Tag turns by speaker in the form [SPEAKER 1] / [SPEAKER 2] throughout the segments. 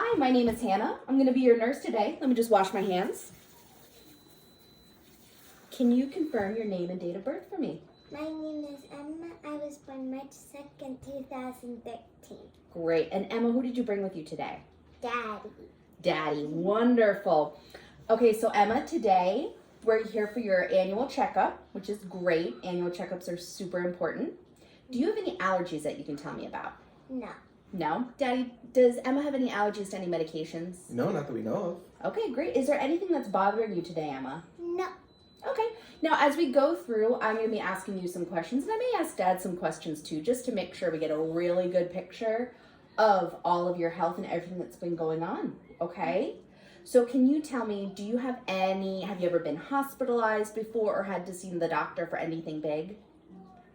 [SPEAKER 1] Hi, my name is Hannah. I'm going to be your nurse today. Let me just wash my hands. Can you confirm your name and date of birth for me?
[SPEAKER 2] My name is Emma. I was born March 2nd, 2013.
[SPEAKER 1] Great. And Emma, who did you bring with you today?
[SPEAKER 2] Daddy.
[SPEAKER 1] Daddy. Wonderful. Okay, so Emma, today we're here for your annual checkup, which is great. Annual checkups are super important. Do you have any allergies that you can tell me about?
[SPEAKER 2] No.
[SPEAKER 1] No? Daddy, does Emma have any allergies to any medications?
[SPEAKER 3] No, not that we know of.
[SPEAKER 1] Okay, great. Is there anything that's bothering you today, Emma?
[SPEAKER 2] No.
[SPEAKER 1] Okay. Now, as we go through, I'm going to be asking you some questions, and I may ask Dad some questions too, just to make sure we get a really good picture of all of your health and everything that's been going on, okay? So can you tell me, have you ever been hospitalized before or had to see the doctor for anything big?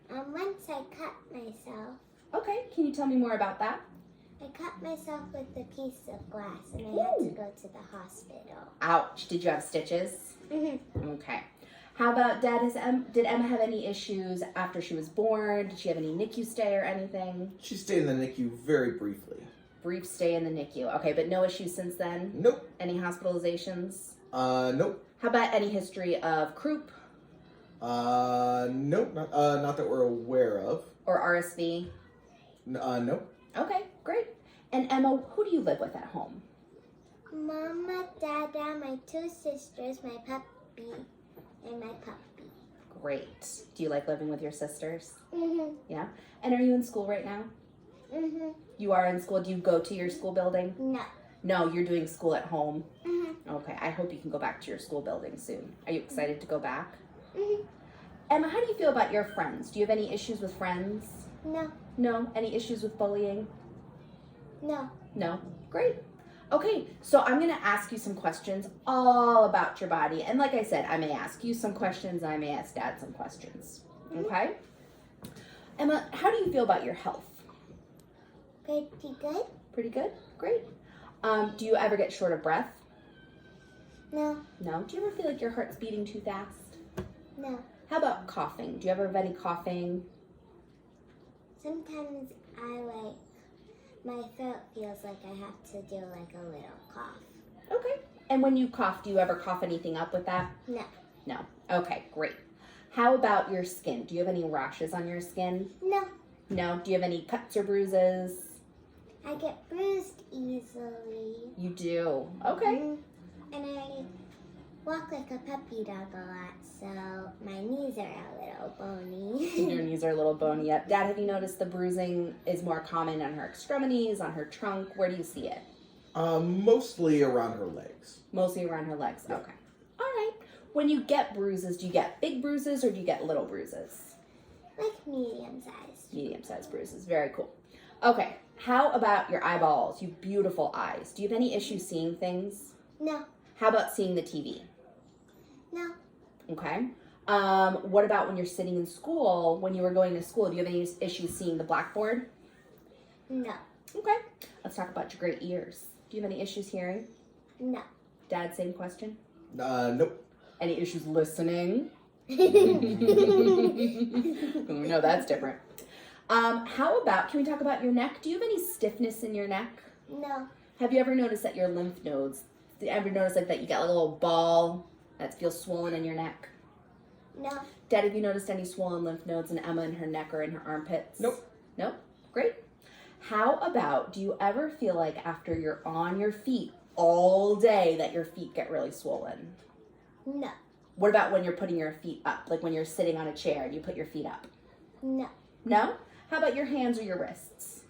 [SPEAKER 2] Once I cut myself.
[SPEAKER 1] Okay, can you tell me more about that?
[SPEAKER 2] I cut myself with a piece of glass and I had to go to the hospital.
[SPEAKER 1] Ouch. Did you have stitches?
[SPEAKER 2] Mm-hmm.
[SPEAKER 1] Okay. How about Dad? Did Emma have any issues after she was born? Did she have any NICU stay or anything?
[SPEAKER 3] She stayed in the NICU very briefly.
[SPEAKER 1] Brief stay in the NICU. Okay, but no issues since then?
[SPEAKER 3] Nope.
[SPEAKER 1] Any hospitalizations?
[SPEAKER 3] Nope.
[SPEAKER 1] How about any history of croup
[SPEAKER 3] Nope. Not that we're aware of.
[SPEAKER 1] or RSV?
[SPEAKER 3] Nope.
[SPEAKER 1] Okay, great. And Emma, who do you live with at home?
[SPEAKER 2] Mama, Dada, my two sisters, my puppy, and my puppy.
[SPEAKER 1] Great. Do you like living with your sisters?
[SPEAKER 2] Mm-hmm.
[SPEAKER 1] Yeah. And are you in school right now?
[SPEAKER 2] Mm-hmm.
[SPEAKER 1] You are in school. Do you go to your school building?
[SPEAKER 2] No.
[SPEAKER 1] No, you're doing school at home.
[SPEAKER 2] Mm-hmm.
[SPEAKER 1] Okay, I hope you can go back to your school building soon. Are you excited to go back?
[SPEAKER 2] Mm-hmm.
[SPEAKER 1] Emma, how do you feel about your friends? Do you have any issues with friends?
[SPEAKER 2] No.
[SPEAKER 1] No? Any issues with bullying?
[SPEAKER 2] No.
[SPEAKER 1] No? Great. Okay, so I'm going to ask you some questions all about your body. And like I said, I may ask you some questions, I may ask Dad some questions. Okay? Emma, how do you feel about your health?
[SPEAKER 2] Pretty good?
[SPEAKER 1] Pretty good? Great. Do you ever get short of breath?
[SPEAKER 2] No.
[SPEAKER 1] No? Do you ever feel like your heart's beating too fast?
[SPEAKER 2] No.
[SPEAKER 1] How about coughing? Do you ever have any coughing?
[SPEAKER 2] Sometimes my throat feels like I have to do like a little cough.
[SPEAKER 1] Okay. And when you cough, do you ever cough anything up with that?
[SPEAKER 2] No.
[SPEAKER 1] No. Okay, great. How about your skin? Do you have any rashes on your skin?
[SPEAKER 2] No.
[SPEAKER 1] No. Do you have any cuts or bruises?
[SPEAKER 2] I get bruised easily.
[SPEAKER 1] You do. Okay.
[SPEAKER 2] Mhm. And I walk like a puppy dog a lot, so my knees are a little bony.
[SPEAKER 1] Your knees are a little bony. Yep. Dad, have you noticed the bruising is more common on her extremities, on her trunk? Where do you see it?
[SPEAKER 3] Mostly around her legs.
[SPEAKER 1] Mostly around her legs.
[SPEAKER 3] Yeah.
[SPEAKER 1] Okay. All right. When you get bruises, do you get big bruises or do you get little bruises?
[SPEAKER 2] Like medium sized.
[SPEAKER 1] Medium-sized bruises. Very cool. Okay. How about your eyeballs? You beautiful eyes. Do you have any issues seeing things?
[SPEAKER 2] No.
[SPEAKER 1] How about seeing the TV?
[SPEAKER 2] No.
[SPEAKER 1] Okay. What about when you're sitting in school, when you were going to school? Do you have any issues seeing the blackboard?
[SPEAKER 2] No.
[SPEAKER 1] Okay. Let's talk about your great ears. Do you have any issues hearing?
[SPEAKER 2] No.
[SPEAKER 1] Dad, same question.
[SPEAKER 3] Nope.
[SPEAKER 1] Any issues listening? No, that's different. How about, can we talk about your neck? Do you have any stiffness in your neck?
[SPEAKER 2] No.
[SPEAKER 1] Have you ever noticed that your lymph nodes, do you ever notice like that you get like a little ball that feels swollen in your neck?
[SPEAKER 2] No.
[SPEAKER 1] Dad, have you noticed any swollen lymph nodes in Emma in her neck or in her armpits?
[SPEAKER 3] Nope.
[SPEAKER 1] Nope? Great. How about, do you ever feel like after you're on your feet all day that your feet get really swollen?
[SPEAKER 2] No.
[SPEAKER 1] What about when you're putting your feet up? Like when you're sitting on a chair and you put your feet up?
[SPEAKER 2] No.
[SPEAKER 1] No? How about your hands or your wrists?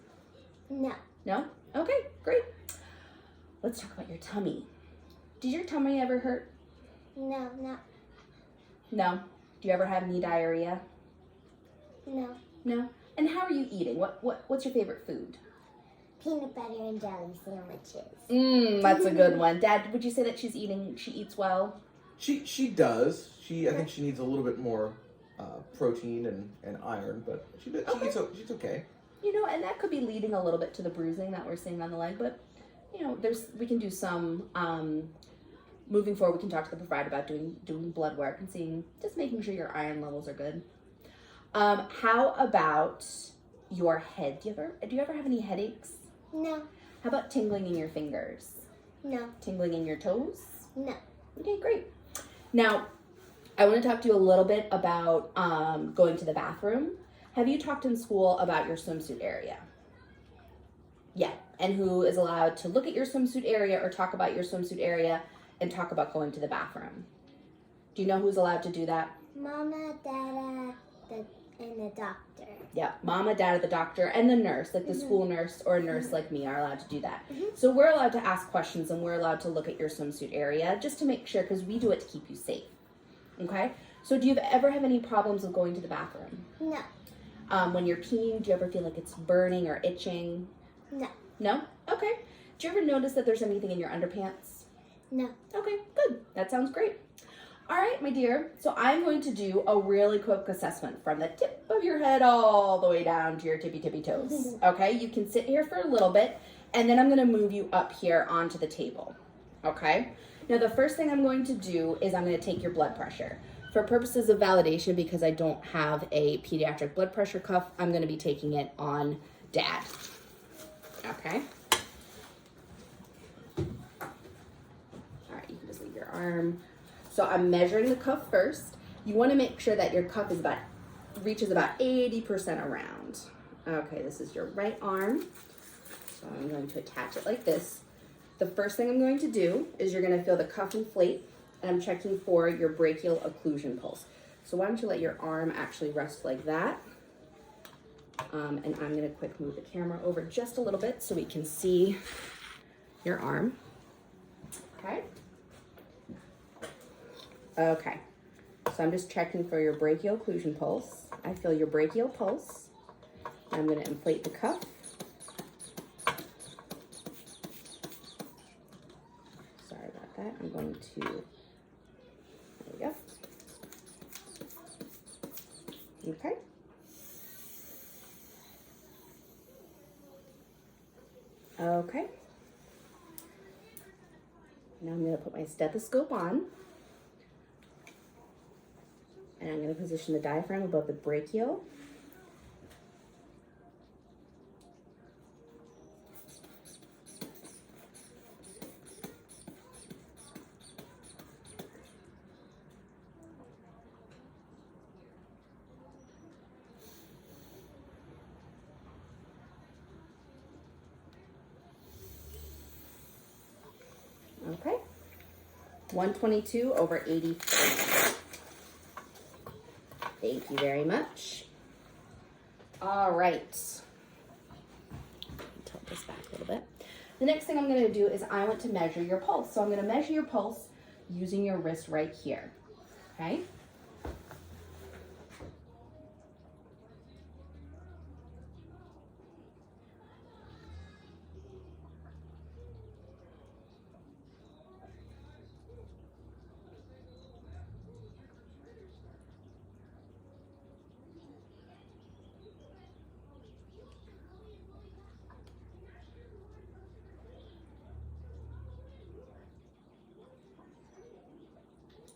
[SPEAKER 2] No.
[SPEAKER 1] No? Okay, great. Let's talk about your tummy. Did your tummy ever hurt?
[SPEAKER 2] No. No.
[SPEAKER 1] No. Do you ever have any diarrhea?
[SPEAKER 2] No.
[SPEAKER 1] No? And how are you eating? What's your favorite food?
[SPEAKER 2] Peanut butter and jelly sandwiches.
[SPEAKER 1] That's a good one. Dad, would you say that she eats well?
[SPEAKER 3] She does. I think she needs a little bit more protein and iron, but she's okay.
[SPEAKER 1] You know, and that could be leading a little bit to the bruising that we're seeing on the leg, but you know, we can do some moving forward. We can talk to the provider about doing blood work and making sure your iron levels are good. How about your head? Do you ever have any headaches?
[SPEAKER 2] No.
[SPEAKER 1] How about tingling in your fingers?
[SPEAKER 2] No.
[SPEAKER 1] Tingling in your toes?
[SPEAKER 2] No.
[SPEAKER 1] Okay, great. Now, I want to talk to you a little bit about going to the bathroom. Have you talked in school about your swimsuit area? Yeah, and who is allowed to look at your swimsuit area or talk about your swimsuit area and talk about going to the bathroom? Do you know who's allowed to do that?
[SPEAKER 2] Mama, Dada, and the doctor.
[SPEAKER 1] Yeah, mama, dad, the doctor, and the nurse, like the school nurse or a nurse like me, are allowed to do that. So we're allowed to ask questions and we're allowed to look at your swimsuit area just to make sure, because we do it to keep you safe. Okay? So do you ever have any problems with going to the bathroom?
[SPEAKER 2] No.
[SPEAKER 1] When you're peeing, do you ever feel like it's burning or itching?
[SPEAKER 2] No.
[SPEAKER 1] No? Okay. Do you ever notice that there's anything in your underpants?
[SPEAKER 2] No.
[SPEAKER 1] Okay, good. That sounds great. All right, my dear. So I'm going to do a really quick assessment from the tip of your head all the way down to your tippy toes. Okay, you can sit here for a little bit, and then I'm going to move you up here onto the table. Okay? Now, the first thing I'm going to do is I'm going to take your blood pressure. For purposes of validation, because I don't have a pediatric blood pressure cuff, I'm going to be taking it on Dad. Okay? All right, you can just leave your arm. So I'm measuring the cuff first. You want to make sure that your cuff reaches about 80% around. Okay, this is your right arm. So I'm going to attach it like this. The first thing I'm going to do is you're going to feel the cuff inflate, and I'm checking for your brachial occlusion pulse. So why don't you let your arm actually rest like that. And I'm going to quick move the camera over just a little bit so we can see your arm. Okay. Okay, so I'm just checking for your brachial occlusion pulse. I feel your brachial pulse. I'm going to inflate the cuff. Sorry about that. I'm going to, there we go. Okay. Okay. Now I'm going to put my stethoscope on. And I'm going to position the diaphragm above the brachial. Okay. 122/83. Thank you very much. All right. Tilt this back a little bit. The next thing I'm going to do is I want to measure your pulse. So I'm going to measure your pulse using your wrist right here. Okay?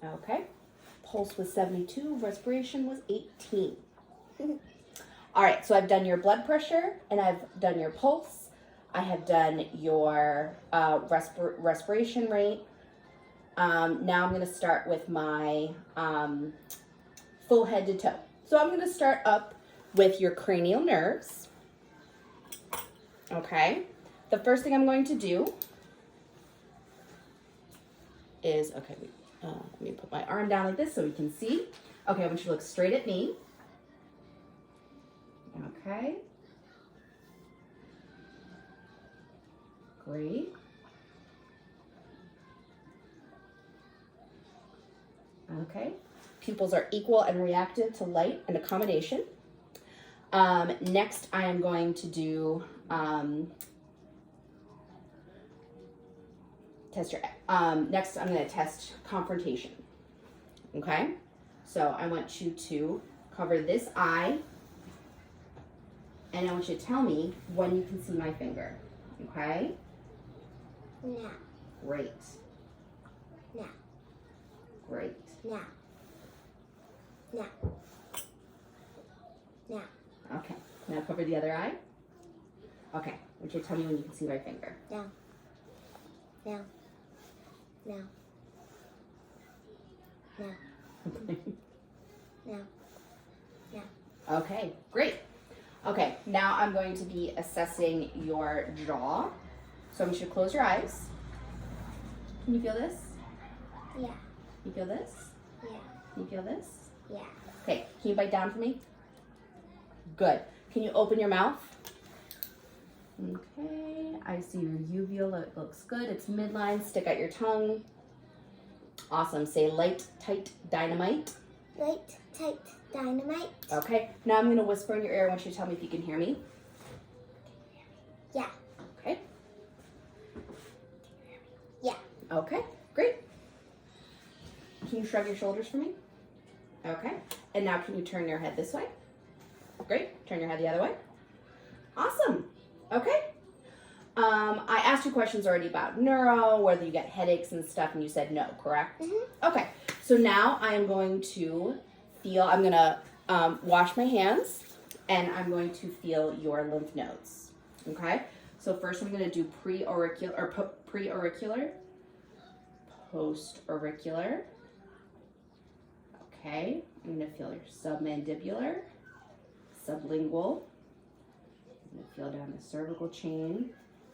[SPEAKER 1] Okay. Pulse was 72, respiration was 18. All right, so I've done your blood pressure and I've done your pulse. I have done your respiration rate. Now I'm going to start with my full head to toe. So I'm going to start up with your cranial nerves. Okay. The first thing I'm going to do is, okay, let me put my arm down like this so we can see. Okay, I want you to look straight at me. Okay. Great. Okay. Pupils are equal and reactive to light and accommodation. Next, I am going to do next I'm going to test confrontation. Okay? So I want you to cover this eye, and I want you to tell me when you can see my finger. Okay?
[SPEAKER 2] Now.
[SPEAKER 1] Great.
[SPEAKER 2] Now.
[SPEAKER 1] Great.
[SPEAKER 2] Now. Now. Now.
[SPEAKER 1] Okay. Now cover the other eye. Okay. I want you to tell me when you can see my finger.
[SPEAKER 2] Now. Now. Now. Now. Now. Now.
[SPEAKER 1] Okay, great. Okay, now I'm going to be assessing your jaw. So I want you to close your eyes. Can you feel this?
[SPEAKER 2] Yeah.
[SPEAKER 1] You feel this?
[SPEAKER 2] Yeah.
[SPEAKER 1] Can you feel this?
[SPEAKER 2] Yeah.
[SPEAKER 1] Okay, can you bite down for me? Good. Can you open your mouth? Okay, I see your uvula. It looks good. It's midline. Stick out your tongue. Awesome. Say light, tight, dynamite.
[SPEAKER 2] Light, tight, dynamite.
[SPEAKER 1] Okay, now I'm going to whisper in your ear. I want you to tell me if you can hear me.
[SPEAKER 2] Yeah.
[SPEAKER 1] Okay.
[SPEAKER 2] Yeah.
[SPEAKER 1] Okay, great. Can you shrug your shoulders for me? Okay. And now can you turn your head this way? Great. Turn your head the other way. Awesome. Okay. I asked you questions already about neuro, whether you get headaches and stuff, and you said no, correct?
[SPEAKER 2] Mm-hmm.
[SPEAKER 1] Okay. So now I am going to I'm going to wash my hands, and I'm going to feel your lymph nodes. Okay. So first I'm going to do pre-auricular, post-auricular. Okay. I'm going to feel your submandibular, sublingual. I'm going to feel down the cervical chain.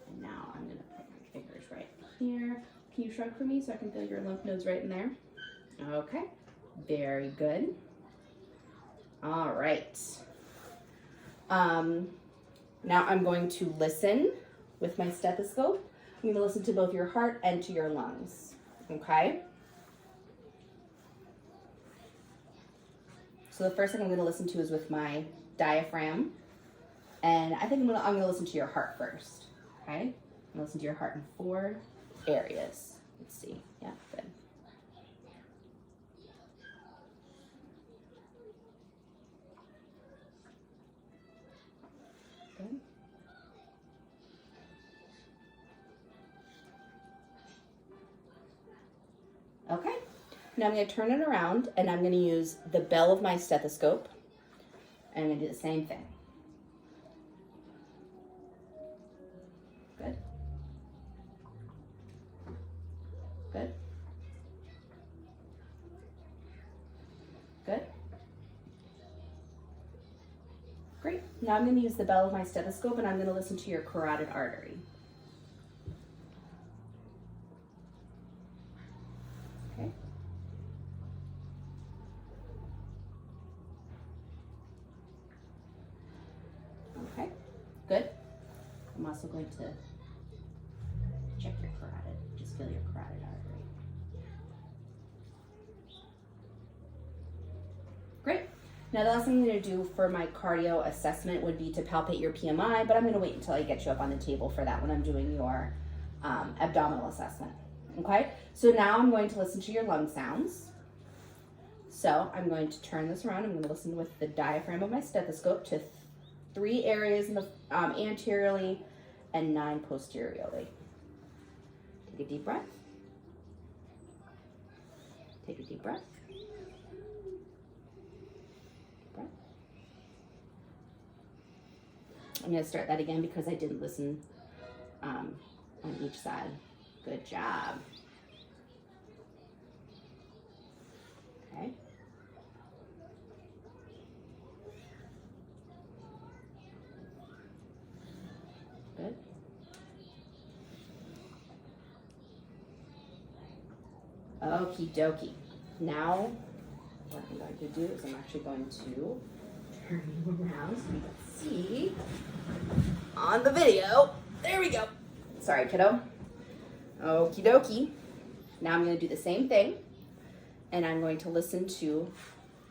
[SPEAKER 1] And now I'm going to put my fingers right here. Can you shrug for me so I can feel your lymph nodes right in there? Okay. Very good. All right. Now I'm going to listen with my stethoscope. I'm going to listen to both your heart and to your lungs. Okay? So the first thing I'm going to listen to is with my diaphragm. And I think I'm going to listen to your heart first. Okay? I'm going to listen to your heart in 4 areas. Let's see. Yeah, good. Good. Okay. Now I'm going to turn it around, and I'm going to use the bell of my stethoscope. And I'm going to do the same thing. Good. Good. Good. Great. Now I'm going to use the bell of my stethoscope, and I'm going to listen to your carotid artery. Okay. Okay. Good. I'm also going to check your carotid. Just feel your carotid artery. Great. Now the last thing I'm going to do for my cardio assessment would be to palpate your PMI, but I'm going to wait until I get you up on the table for that when I'm doing your abdominal assessment. Okay? So now I'm going to listen to your lung sounds. So I'm going to turn this around. I'm going to listen with the diaphragm of my stethoscope to 3 areas in the anteriorly and 9 posteriorly. Take a deep breath. Take a deep breath. Deep breath. I'm going to start that again because I didn't listen on each side. Good job. Okay. Good. Okie dokie. Now, what I'm going to do is I'm actually going to turn you around so you can see on the video. There we go. Sorry, kiddo. Okie dokie. Now I'm going to do the same thing, and I'm going to listen to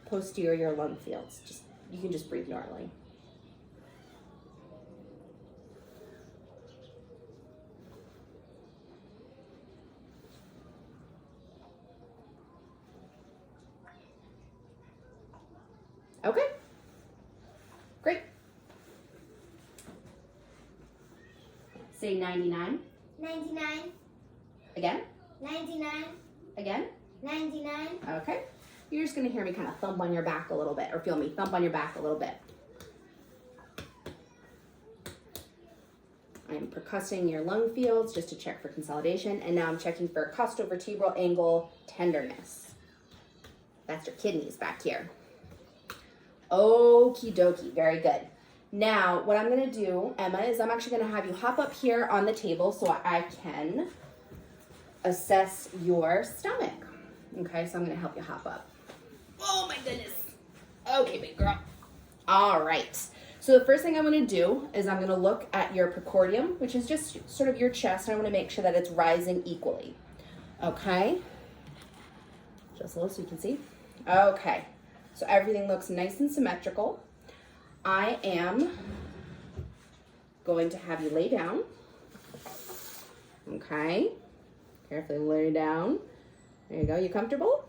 [SPEAKER 1] posterior lung fields. You can just breathe normally. Okay. Great. Say 99.
[SPEAKER 2] 99.
[SPEAKER 1] Again.
[SPEAKER 2] 99.
[SPEAKER 1] Again.
[SPEAKER 2] 99.
[SPEAKER 1] Okay. You're just going to hear me kind of thump on your back a little bit, or feel me thump on your back a little bit. I'm percussing your lung fields just to check for consolidation. And now I'm checking for costovertebral angle tenderness. That's your kidneys back here. Okie dokie, very good. Now, what I'm gonna do, Emma, is I'm actually gonna have you hop up here on the table so I can assess your stomach. Okay, so I'm gonna help you hop up. Oh my goodness. Okay, big girl. All right. So the first thing I'm gonna do is I'm gonna look at your precordium, which is just sort of your chest, and I wanna make sure that it's rising equally. Okay? Just a little so you can see. Okay. So everything looks nice and symmetrical. I am going to have you lay down. Okay. Carefully lay down. There you go. You comfortable?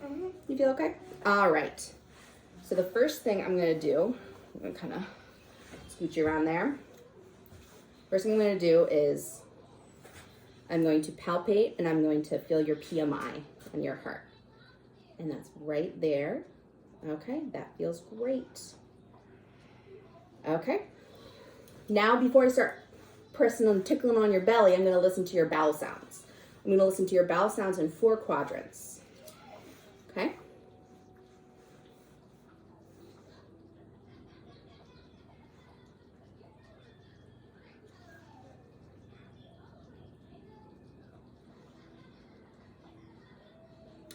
[SPEAKER 2] Mm-hmm.
[SPEAKER 1] You feel okay? All right. So the first thing I'm going to do, I'm going to kind of scoot you around there. First thing I'm going to do is I'm going to palpate and I'm going to feel your PMI on your heart. And that's right there. Okay, that feels great. Okay. Now, before I start pressing and tickling on your belly, I'm going to listen to your bowel sounds. I'm going to listen to your bowel sounds in 4 quadrants. Okay?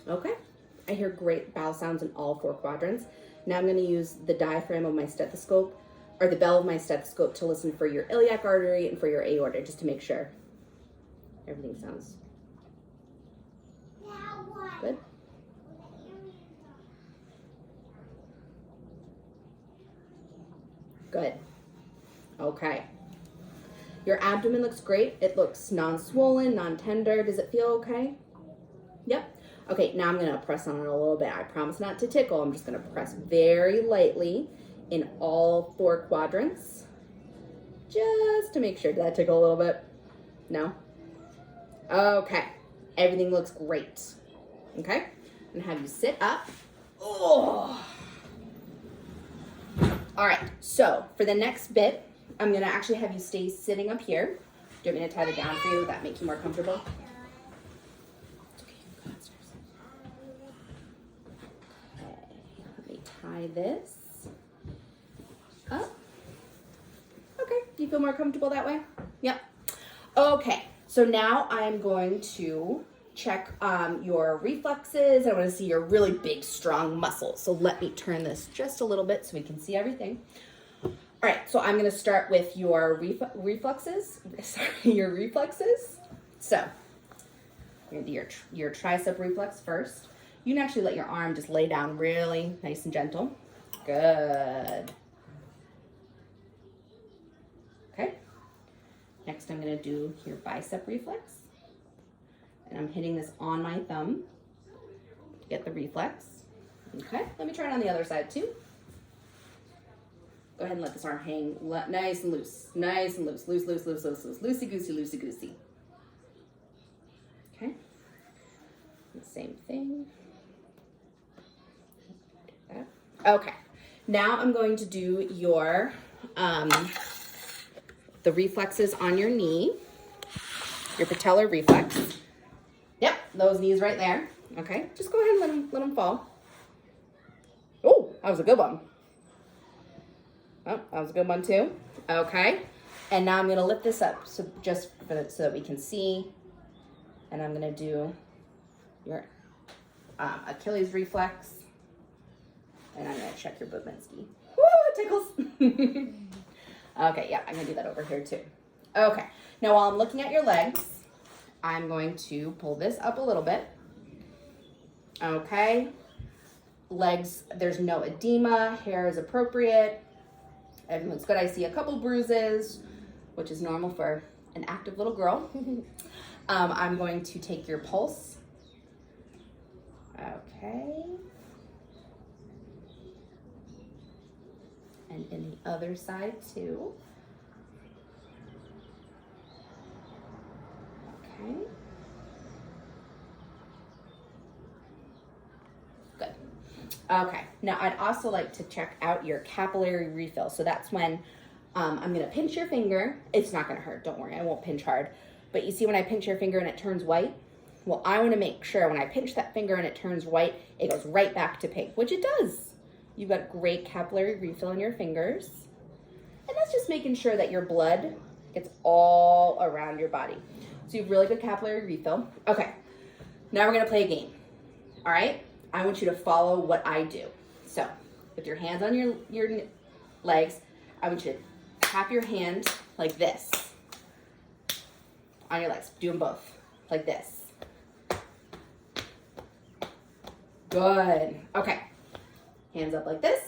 [SPEAKER 1] Okay. I hear great bowel sounds in all 4 quadrants. Now I'm going to use the diaphragm of my stethoscope, or the bell of my stethoscope, to listen for your iliac artery and for your aorta, just to make sure everything sounds good. Good. Okay. Your abdomen looks great. It looks non-swollen, non-tender. Does it feel okay? Yep. Okay, now I'm going to press on it a little bit. I promise not to tickle. I'm just going to press very lightly in all 4 quadrants, just to make sure. Did that tickle a little bit? No? Okay. Everything looks great. Okay? I'm going to have you sit up. Oh. All right, so for the next bit, I'm going to actually have you stay sitting up here. Do you want me to tie it down for you? Would that make you more comfortable? Tie this up. Okay, do you feel more comfortable that way? Yep. Okay, so now I'm going to check your reflexes. I want to see your really big, strong muscles. So let me turn this just a little bit so we can see everything. All right, so I'm going to start with your reflexes. Sorry, your reflexes. So you're going to do your tricep reflex first. You can actually let your arm just lay down really nice and gentle. Good. Okay. Next, I'm going to do your bicep reflex. And I'm hitting this on my thumb to get the reflex. Okay. Let me try it on the other side too. Go ahead and let this arm hang nice and loose. Nice and loose. Loose, loose, loose, loose, loose. Loosey-goosey, loosey-goosey. Okay. The same thing. Okay, now I'm going to do your, the reflexes on your knee, your patellar reflex. Yep, those knees right there. Okay, just go ahead and let them fall. Oh, that was a good one. Oh, that was a good one too. Okay, and now I'm going to lift this up so that we can see, and I'm going to do your Achilles reflex. And I'm going to check your Babinski. Woo, it tickles. Okay, yeah, I'm going to do that over here too. Okay, now while I'm looking at your legs, I'm going to pull this up a little bit. Okay, legs, there's no edema, hair is appropriate. Everything looks good. I see a couple bruises, which is normal for an active little girl. I'm going to take your pulse. Okay. And in the other side too. Okay. Good. Okay. Now I'd also like to check out your capillary refill. So that's when I'm gonna pinch your finger. It's not gonna hurt, don't worry, I won't pinch hard. But you see when I pinch your finger and it turns white? Well, I wanna make sure when I pinch that finger and it turns white, it goes right back to pink, which it does. You've got great capillary refill in your fingers. And that's just making sure that your blood gets all around your body. So you have really good capillary refill. Okay, now we're gonna play a game. All right, I want you to follow what I do. So with your hands on your legs, I want you to tap your hand like this on your legs. Do them both like this. Good. Okay, hands up like this.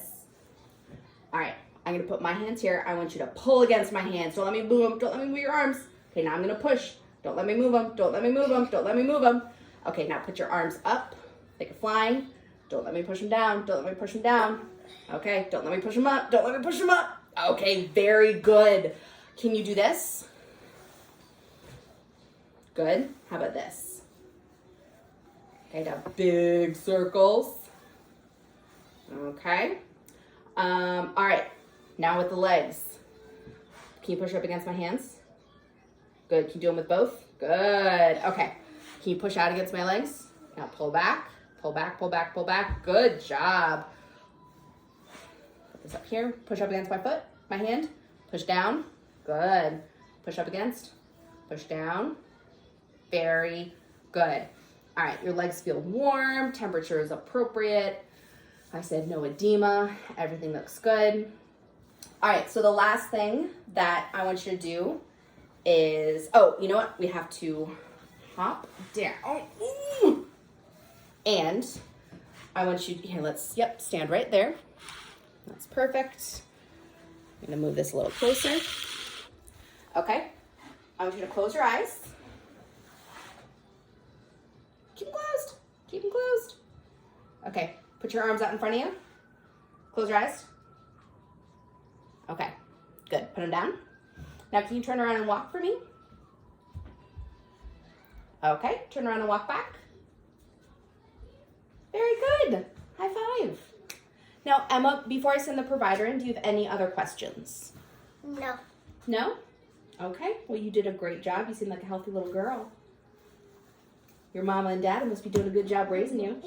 [SPEAKER 1] All right, I'm gonna put my hands here. I want you to pull against my hands. Don't let me move them. Don't let me move your arms. Okay, now I'm gonna push. Don't let me move them. Don't let me move them. Don't let me move them. Okay, now put your arms up like you're flying. Don't let me push them down. Don't let me push them down. Okay, don't let me push them up. Don't let me push them up. Okay, very good. Can you do this? Good. How about this? Okay, now big circles. Okay. All right, now with the legs. Can you push up against my hands? Good, can you do them with both? Good, okay. Can you push out against my legs? Now pull back, pull back, pull back, pull back. Good job. Put this up here, push up against my foot, my hand. Push down, good. Push up against, push down. Very good. All right, your legs feel warm, temperature is appropriate. I said no edema, everything looks good. All right, so the last thing that I want you to do is, oh, you know what? We have to hop down. Ooh. And I want you, here, stand right there. That's perfect. I'm gonna move this a little closer. Okay, I want you to close your eyes. Keep them closed, keep them closed. Okay, put your arms out in front of you. Close your eyes. Okay, good, put them down. Now can you turn around and walk for me? Okay, turn around and walk back. Very good, high five. Now Emma, before I send the provider in, do you have any other questions?
[SPEAKER 2] No.
[SPEAKER 1] No? Okay, well you did a great job. You seem like a healthy little girl. Your mama and dad must be doing a good job raising you.